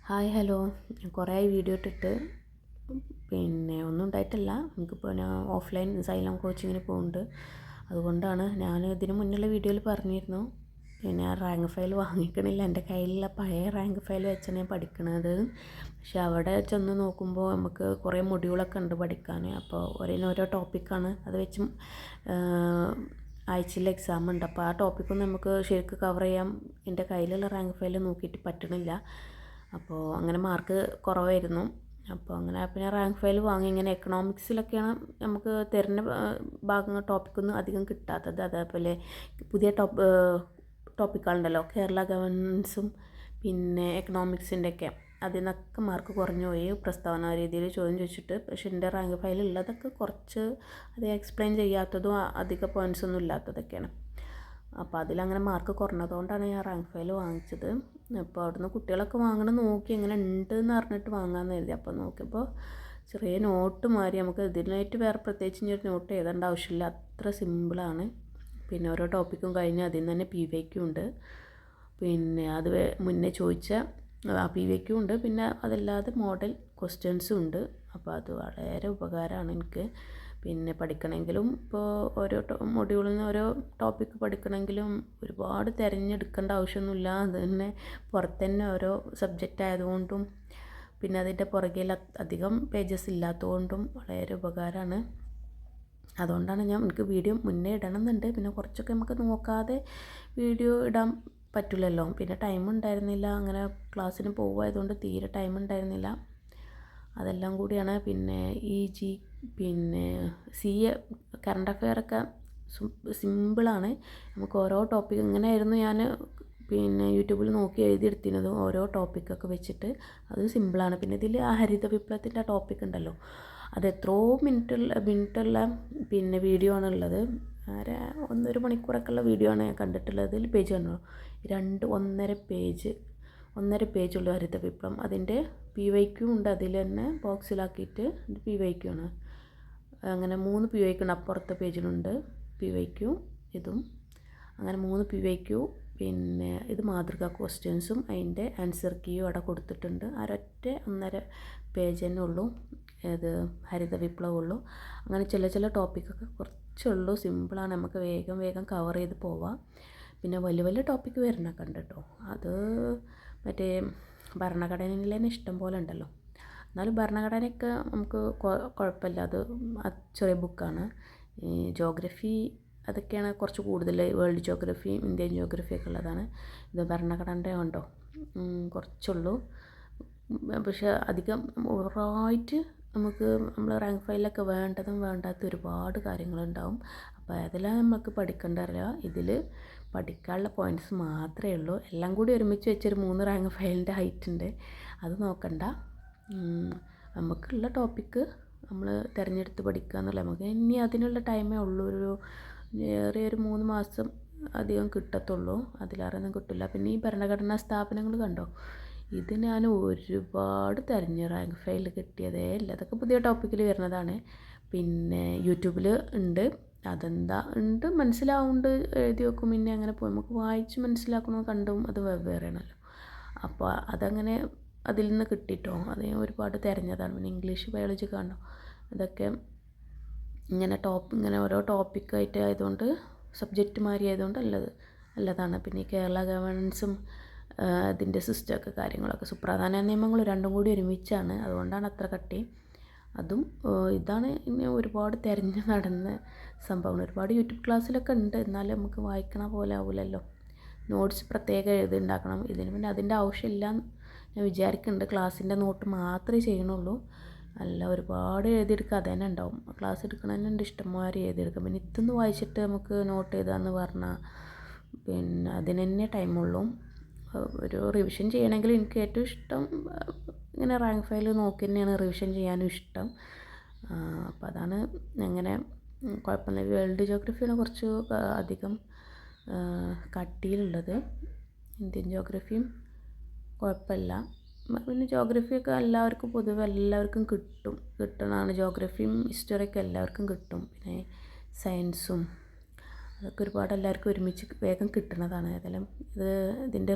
Hi hello. കുറേ ആയി video ഇട്ടിട്ട്. ഒന്നും ഉണ്ടായിട്ടില്ല. എനിക്കിപ്പോൾ ഞാൻ ഓഫ്ലൈൻ സൈലം കോച്ചിങ്ങിന് പോകുന്നുണ്ട്. അതുകൊണ്ടാണ് ഞാൻ ഇതിന് മുന്നുള്ള വീഡിയോയിൽ പറഞ്ഞിരുന്നു ഞാൻ റാങ്ക് ഫയൽ വാങ്ങിക്കണില്ല. എൻ്റെ കയ്യിലുള്ള പഴയ റാങ്ക് ഫയൽ വെച്ചാണ് ഞാൻ പഠിക്കണത്. പക്ഷെ അവിടെ ചെന്ന് നോക്കുമ്പോൾ നമുക്ക് കുറേ മൊഡ്യൂളൊക്കെ ഉണ്ട് പഠിക്കാൻ. അപ്പോൾ ഓരോ ടോപ്പിക്കാണ് അത് വെച്ചും ആഴ്ചയിൽ എക്സാം ഉണ്ട്. അപ്പോൾ ആ ടോപ്പിക്കൊന്നും നമുക്ക് ശരിക്കും കവർ ചെയ്യാൻ എൻ്റെ കയ്യിലുള്ള റാങ്ക് ഫയൽ നോക്കിയിട്ട് പറ്റണില്ല. അപ്പോൾ അങ്ങനെ മാർക്ക് കുറവായിരുന്നു. അപ്പോൾ അങ്ങനെ ഞാൻ റാങ്ക് ഫയൽ വാങ്ങി. ഇങ്ങനെ എക്കണോമിക്സിലൊക്കെയാണ് നമുക്ക് തരുന്ന ഭാഗങ്ങൾ ടോപ്പിക്കൊന്നും അധികം കിട്ടാത്തത്. അതേപോലെ പുതിയ ടോപ്പിക്കുകളുണ്ടല്ലോ, കേരള ഗവൺമെൻസും പിന്നെ എക്കണോമിക്സിൻ്റെയൊക്കെ, അതിൽ നിന്നൊക്കെ മാർക്ക് കുറഞ്ഞു പോയി. പ്രസ്താവന രീതിയിൽ ചോദ്യം ചോദിച്ചിട്ട്. പക്ഷേ എൻ്റെ റാങ്ക് ഫയൽ ഉള്ളതൊക്കെ കുറച്ച് അത് എക്സ്പ്ലെയിൻ ചെയ്യാത്തതും അധിക പോയിൻറ്റ്സ് ഒന്നും ഇല്ലാത്തതൊക്കെയാണ്. അപ്പോൾ അതിലങ്ങനെ മാർക്ക് കുറഞ്ഞതുകൊണ്ടാണ് ഞാൻ റാങ്ക് ഫയൽ വാങ്ങിച്ചത്. അപ്പോൾ അവിടുന്ന് കുട്ടികളൊക്കെ വാങ്ങണം നോക്കി എങ്ങനെ ഉണ്ടെന്ന് പറഞ്ഞിട്ട് വാങ്ങാമെന്ന് കരുതി. അപ്പോൾ നോക്കിയപ്പോൾ ചെറിയ നോട്ട് മാറി. നമുക്ക് ഇതിനായിട്ട് വേറെ പ്രത്യേകിച്ച് ഇനി ഒരു നോട്ട് എഴുതേണ്ട ആവശ്യമില്ല, അത്ര സിമ്പിളാണ്. പിന്നെ ഓരോ ടോപ്പിക്കും കഴിഞ്ഞ് അതിൽ നിന്ന് തന്നെ PYQ ഉണ്ട്. പിന്നെ അത് മുന്നേ ചോദിച്ച PYQ ഉണ്ട്. പിന്നെ അതല്ലാതെ മോഡൽ ക്വസ്റ്റ്യൻസും ഉണ്ട്. അപ്പോൾ അത് വളരെ ഉപകാരമാണ് എനിക്ക്. പിന്നെ പഠിക്കണമെങ്കിലും ഇപ്പോൾ ഓരോ മൊഡ്യൂളിൽ നിന്ന് ഓരോ ടോപ്പിക്ക് പഠിക്കണമെങ്കിലും ഒരുപാട് തിരഞ്ഞെടുക്കേണ്ട ആവശ്യമൊന്നുമില്ല. അത് തന്നെ പുറത്ത് തന്നെ ഓരോ സബ്ജക്റ്റ് ആയതുകൊണ്ടും പിന്നെ അതിൻ്റെ പുറകിൽ അധികം പേജസ് ഇല്ലാത്തതുകൊണ്ടും വളരെ ഉപകാരമാണ്. അതുകൊണ്ടാണ് എനിക്ക് വീഡിയോ മുന്നേ ഇടണം എന്നുണ്ട്. പിന്നെ കുറച്ചൊക്കെ നമുക്ക് നോക്കാതെ വീഡിയോ ഇടാൻ പറ്റില്ലല്ലോ. പിന്നെ ടൈം ഉണ്ടായിരുന്നില്ല. അങ്ങനെ ക്ലാസ്സിന് പോകുമായതുകൊണ്ട് തീരെ ടൈം ഉണ്ടായിരുന്നില്ല. അതെല്ലാം കൂടിയാണ്. പിന്നെ പിന്നെ CA കറണ്ട് അഫെയറൊക്കെ സിമ്പിളാണ്. നമുക്ക് ഓരോ ടോപ്പിക്ക് ഇങ്ങനെയായിരുന്നു ഞാൻ യൂട്യൂബിൽ നോക്കി എഴുതിയെടുത്തിരുന്നത്, ഓരോ ടോപ്പിക്കൊക്കെ വെച്ചിട്ട്. അത് സിമ്പിളാണ്. പിന്നെ ഇതിൽ ആ ഹരിത വിപ്ലവത്തിൻ്റെ ടോപ്പിക് ഉണ്ടല്ലോ, അത് എത്രയോ മിനിറ്റുള്ള വീഡിയോ ആണുള്ളത്. 1.5 മണിക്കൂറൊക്കെ ഉള്ള വീഡിയോ ആണ് ഞാൻ കണ്ടിട്ടുള്ളത്. ഇതിൽ പേജ് കണ്ടോ, 1.5 പേജുള്ള ഹരിത വിപ്ലവം. അതിൻ്റെ PYQ ഉണ്ട്. അതിൽ തന്നെ ബോക്സിലാക്കിയിട്ട് ഇത് PYQ ആണ്. അങ്ങനെ 3 PYQ ഉണ്ട്. അപ്പുറത്തെ പേജിലുണ്ട് PYQ ഇതും. അങ്ങനെ 3 PYQ. പിന്നെ ഇത് മാതൃകാ ക്വസ്റ്റ്യൻസും അതിൻ്റെ ആൻസർ കീയും അവിടെ കൊടുത്തിട്ടുണ്ട്. 1.5 പേജ് തന്നെ ഉള്ളൂ. ഇത് ഹരിത വിപ്ലവം ഉള്ളൂ. അങ്ങനെ ചില ടോപ്പിക്കൊക്കെ കുറച്ചുള്ളൂ, സിമ്പിളാണ്. നമുക്ക് വേഗം കവർ ചെയ്ത് പോവാം. പിന്നെ വലിയ ടോപ്പിക്ക് വരുന്നൊക്കെ ഉണ്ട് കേട്ടോ. അത് മറ്റേ ഭരണഘടനയിൽ തന്നെ ഇഷ്ടം പോലെ ഉണ്ടല്ലോ. എന്നാലും ഭരണഘടനയൊക്കെ നമുക്ക് കുഴപ്പമില്ല. അത് ചെറിയ ബുക്കാണ്. ജോഗ്രഫി അതൊക്കെയാണ് കുറച്ച് കൂടുതൽ. വേൾഡ് ജോഗ്രഫി, ഇന്ത്യൻ ജോഗ്രഫിയൊക്കെ ഉള്ളതാണ്. ഇത് ഭരണഘടന ഉണ്ടോ കുറച്ചുള്ളൂ. പക്ഷെ അധികം ഓവറായിട്ട് നമുക്ക് നമ്മൾ റാങ്ക് ഫയലിലൊക്കെ വേണ്ടതും വേണ്ടാത്ത ഒരുപാട് കാര്യങ്ങളുണ്ടാവും. അപ്പോൾ അതെല്ലാം നമുക്ക് പഠിക്കേണ്ടതല്ല. ഇതിൽ പഠിക്കാനുള്ള പോയിൻറ്റ്സ് മാത്രമേ ഉള്ളൂ. എല്ലാം കൂടി ഒരുമിച്ച് വെച്ചൊരു 3 റാങ്ക് ഫയലിൻ്റെ ഹൈറ്റ് ഉണ്ട്. അത് നോക്കണ്ട. നമുക്കുള്ള ടോപ്പിക്ക് നമ്മൾ തിരഞ്ഞെടുത്ത് പഠിക്കുക എന്നുള്ള. നമുക്ക് ഇനി അതിനുള്ള ടൈമേ ഉള്ളൂ. ഏറിയൊരു 3 മാസം അധികം കിട്ടത്തുള്ളൂ. അതിലേറെയൊന്നും കിട്ടില്ല. പിന്നെ ഈ ഭരണഘടനാ സ്ഥാപനങ്ങൾ കണ്ടോ, ഇത് ഞാൻ ഒരുപാട് റാങ്ക് ഫയൽ കിട്ടിയതേ ഇല്ല. അതൊക്കെ പുതിയ ടോപ്പിക്കിൽ വരുന്നതാണ്. പിന്നെ യൂട്യൂബിൽ ഉണ്ട്. അതെന്താ ഉണ്ട് മനസ്സിലാവുന്നുണ്ട്, എഴുതി വെക്കും. പിന്നെ അങ്ങനെ പോയി നമുക്ക് വായിച്ച് മനസ്സിലാക്കണോ കണ്ടും അത് വെവ്വേറെയാണല്ലോ. അപ്പോൾ അതങ്ങനെ അതിൽ നിന്ന് കിട്ടിയിട്ടോ. അത് ഞാൻ ഒരുപാട് തിരഞ്ഞതാണ്. പിന്നെ ഇംഗ്ലീഷ് ബയോളജി കാണണം. അതൊക്കെ ഇങ്ങനെ ഓരോ ടോപ്പിക്കായിട്ട് ആയതുകൊണ്ട്, സബ്ജക്റ്റ് മാറി ആയതുകൊണ്ട് നല്ലതാണ്. പിന്നെ ഈ കേരള ഗവൺമെൻസും അതിൻ്റെ സിസ്റ്റമൊക്കെ കാര്യങ്ങളൊക്കെ സുപ്രധാന നിയമങ്ങൾ രണ്ടും കൂടി ഒരുമിച്ചാണ്. അതുകൊണ്ടാണ് അത്ര കട്ടി. അതും ഇതാണ് ഇനി ഒരുപാട് തിരഞ്ഞ് നടന്ന സംഭവം. ഒരുപാട് യൂട്യൂബ് ക്ലാസ്സിലൊക്കെ ഉണ്ട്. എന്നാലും നമുക്ക് വായിക്കണ പോലെ ആവില്ലല്ലോ. നോട്ട്സ് പ്രത്യേകം എഴുതിണ്ടാക്കണം. ഇതിന് പിന്നെ അതിൻ്റെ ആവശ്യമില്ല ഞാൻ വിചാരിക്കുന്നുണ്ട്. ക്ലാസ്സിൻ്റെ നോട്ട് മാത്രമേ ചെയ്യണുള്ളൂ. അല്ല ഒരുപാട് എഴുതിയെടുക്കുക അത് തന്നെ ഉണ്ടാവും. ക്ലാസ് എടുക്കണതിനുണ്ട് ഇഷ്ടംമാതിരി എഴുതിയെടുക്കാം. പിന്നെ ഇതൊന്ന് വായിച്ചിട്ട് നമുക്ക് നോട്ട് എഴുതാമെന്ന് പറഞ്ഞാൽ പിന്നെ അതിന് തന്നെ ടൈമുള്ളൂ. ഒരു റിവിഷൻ ചെയ്യണമെങ്കിൽ എനിക്ക് ഏറ്റവും ഇഷ്ടം ഇങ്ങനെ റാങ്ക് ഫയൽ നോക്കി തന്നെയാണ് റിവിഷൻ ചെയ്യാനും ഇഷ്ടം. അപ്പോൾ അതാണ് അങ്ങനെ കുഴപ്പമില്ല. വേൾഡ് ജോഗ്രഫിയാണ് കുറച്ച് അധികം കട്ടിയിലുള്ളത്. ഇന്ത്യൻ ജോഗ്രഫിയും കുഴപ്പമില്ല. പിന്നെ ജോഗ്രഫിയൊക്കെ പൊതുവെ എല്ലാവർക്കും കിട്ടണതാണ്. ജോഗ്രഫിയും ഹിസ്റ്ററിയൊക്കെ എല്ലാവർക്കും കിട്ടും. പിന്നെ സയൻസും അതൊക്കെ ഒരുപാട് എല്ലാവർക്കും ഒരുമിച്ച് വേഗം കിട്ടുന്നതാണ്. ഏതായാലും ഇതിൻ്റെ